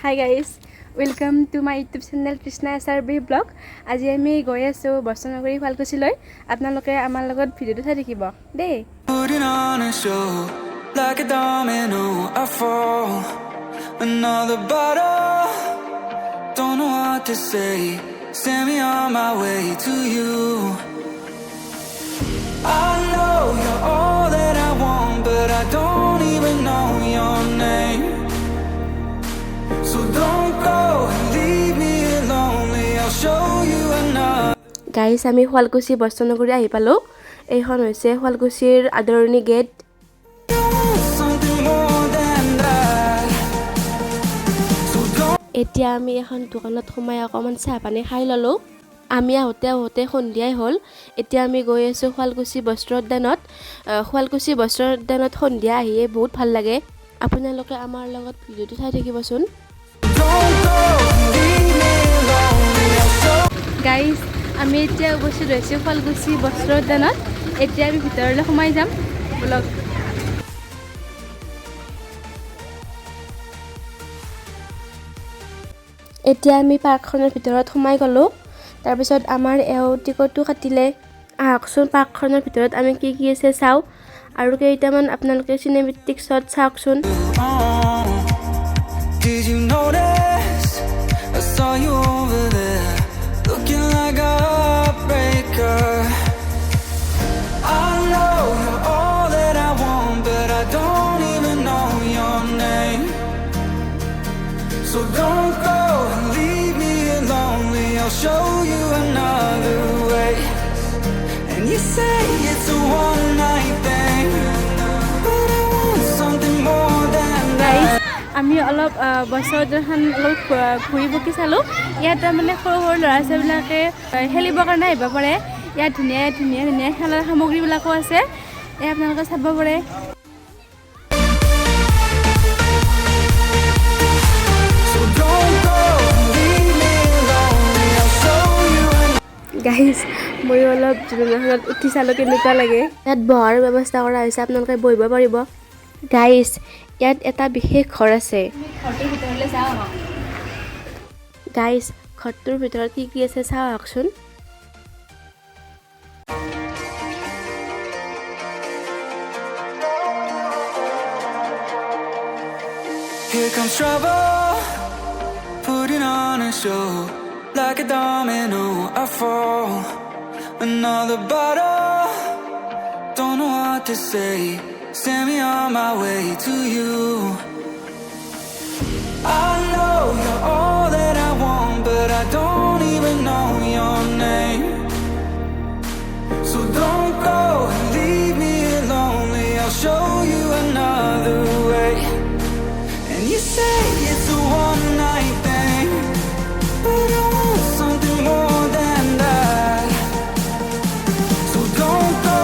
Hi guys, welcome to my YouTube channel Trishna SRB Vlog. আজি আমি গৈ আছো বৰ্ষনগৰী ফালকুছিলৈ আপোনালোকে আমাৰ লগত ভিডিওটো চাই থাকিব দেই Putting on a show like a domino I fall another bottle don't know what to say send me on my way to you I know you're all that I want but I don't even know your name so don't go and leave me lonely I'll show you another guys আমি ফালকুছি বৰ্ষনগৰী আহি পালো এইখন হৈছে ফালকুছিৰ আদৰণি gate something more than that এতিয়া আমি এখন দোকানত সোমাই অকমান চাহ পানী খাই ললো আমি আহোতে সন্ধিয়াই হ'ল এতিয়া আমি গৈ আছো ফালকুছি বস্ত্ৰ উদ্যানত ফালকুছি বস্ত্ৰ উদ্যানত সন্ধিয়া আহিয়ে বহুত ভাল লাগে আপোনালোকে আমাৰ লগত ভিডিওটো চাই থাকিবচোন গাইস আমি এতিয়া উপস্থিত হৈছো ফালকুছি বস্ত্ৰ উদ্যানত এতিয়া আমি ভিতৰলৈ সোমাই যাম ব্লগ এতিয়া আমি পাৰ্কখনৰ ভিতৰত সোমাই গলো তাৰ পিছত আমাৰ টিকটটো কাটিলে আহকচোন পাৰ্কখনৰ ভিতৰত আমি কি কি আছে চাও আৰু কেইটামান আপোনালোকে চিনেমেটিক শ্বট চাওকচোন Did you notice I saw you over there looking like a heartbreaker I know you're all that I want but I don't even know your name so don't go and leave me lonely I'll show you another way and you say it's a one night thing but I want something more than that আমি অলপ বছৰখন অলপ ঘূৰি পকি চালো ইয়াত মানে সৰু সৰু ল'ৰা ছোৱালীবিলাকে খেলিবৰ কাৰণে আহিব পাৰে ইয়াত ধুনীয়া খেলাৰ সামগ্ৰীবিলাকো আছে এই আপোনালোকে চাব পাৰে গাইজ মই অলপ জীৱনত উঠি চালো কেনেকুৱা লাগে ইয়াত বহাৰ ব্যৱস্থা কৰা হৈছে আপোনালোকে বহিব পাৰিব গাইজ ইয়াত এটা বিশেষ ঘৰ আছে গাইজ ঘৰটোৰ ভিতৰত কি কি আছে চাওঁ আহকচোন Here comes trouble, putting on a show like a domino. I fall, another bottle. Don't know what to say. Send me on my way to you. I know you're all that I want, but I don't even know your name. So don't go and leave me lonely. I'll show you another way. And you say it's a one night thing but I want something more than that so don't go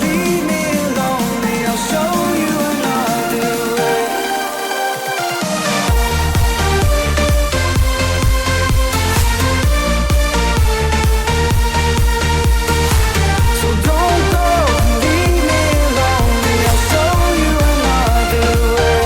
leave me lonely I'll show you another way so don't go leave me lonely I'll show you another way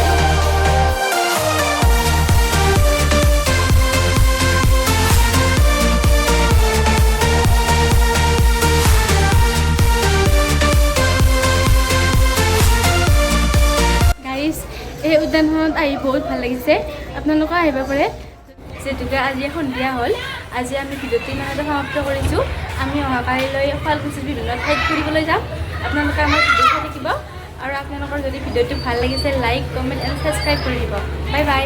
এই উদ্যানখনত আহি বহুত ভাল লাগিছে আপোনালোকে আহিব পাৰে যেতুকে আজি সন্ধিয়া হ'ল আজি আমি ভিডিওটি ইমানতে সমাপ্ত কৰিছোঁ আমি অহাকালিলৈ ফালকুছিৰ বিভিন্ন ঠাইত ফুৰিবলৈ যাম আপোনালোকে আমাৰ ভিডিও চাই থাকিব আৰু আপোনালোকৰ যদি ভিডিওটো ভাল লাগিছে লাইক কমেণ্ট এণ্ড ছাবস্ক্ৰাইব কৰি দিব বাই বাই